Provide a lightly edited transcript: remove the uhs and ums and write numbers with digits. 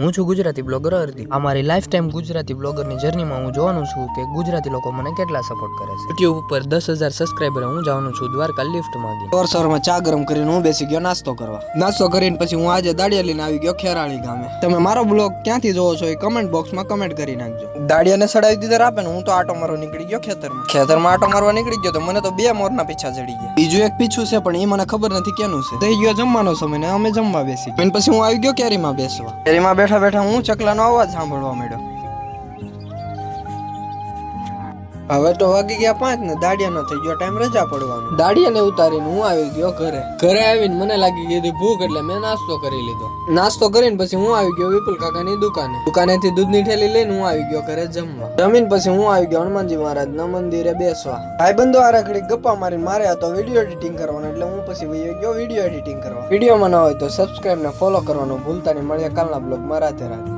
હું છું ગુજરાતી બ્લોગર અર્ધી. અમારી લાઈફ ટાઈમ ગુજરાતી બ્લોગરની જર્નીમાં હું જોવાનું છું કે ગુજરાતી લોકો મને કેટલા સપોર્ટ કરે છે. યુટ્યુબ ઉપર 10,000 સબસ્ક્રાઇબર હું જવાનું છું દ્વારકા લિફ્ટ માંગી. સવારમાં ચા ગરમ કરીને હું બેસી ગયો નાસ્તો કરવા. નાસ્તો કરીને પછી હું આજે દાડિયા લઈને આવી ગયો ખેરાળી ગામે. તમે મારો બ્લોગ ક્યાંથી જોવો છો એ કમેન્ટ બોક્સમાં કમેન્ટ કરી નાખજો. દાડિયાને સડાવી દીધા આપે ને હું તો આટો મારવા નીકળી ગયો ખેતરમાં આટો મારવા નીકળી ગયો તો મને તો 2 મોરના પીછા ચડી ગયા. બીજું એક પીછું છે પણ એ મને ખબર નથી કેનું છે. થઈ ગયો જમવાનો સમય ને અમે જમવા બેસી ગયા. પછી હું આવી ગયો કેરીમાં બેસવા. કેરીમાં બેઠા બેઠા હું ચકલાનો અવાજ સાંભળવા મળ્યો. હવે તો વાગી ગયા 5 ને દાડિયાનો થઈ ગયો ટાઈમ રજા પડવાનો. દાડિયાને ઉતારીને હું આવી ગયો ઘરે આવીને મને લાગી ગઈ ભૂખ એટલે મેં નાસ્તો કરી લીધો. નાસ્તો કરીને પછી હું આવી ગયો વિપુલ કાકાની દુકાનેથી દૂધની થેલી લઈને હું આવી ગયો ઘરે જમવા. જમીન પછી હું આવી ગયો હનુમાનજી મહારાજના મંદિરે બેસવા. ભાઈબંધો આરા ઘડી ગપ્પા મારીને મારે તો વિડીયો એડિટિંગ કરવાનો એટલે હું પછી વહી ગયો વિડીયો એડિટિંગ કરવા. વિડીયોમાં ન હોય તો સબસ્ક્રાઇબ ને ફોલો કરવાનું ભૂલતા નહીં. મળીએ કાલના બ્લોગમાં. રાધે રાધે.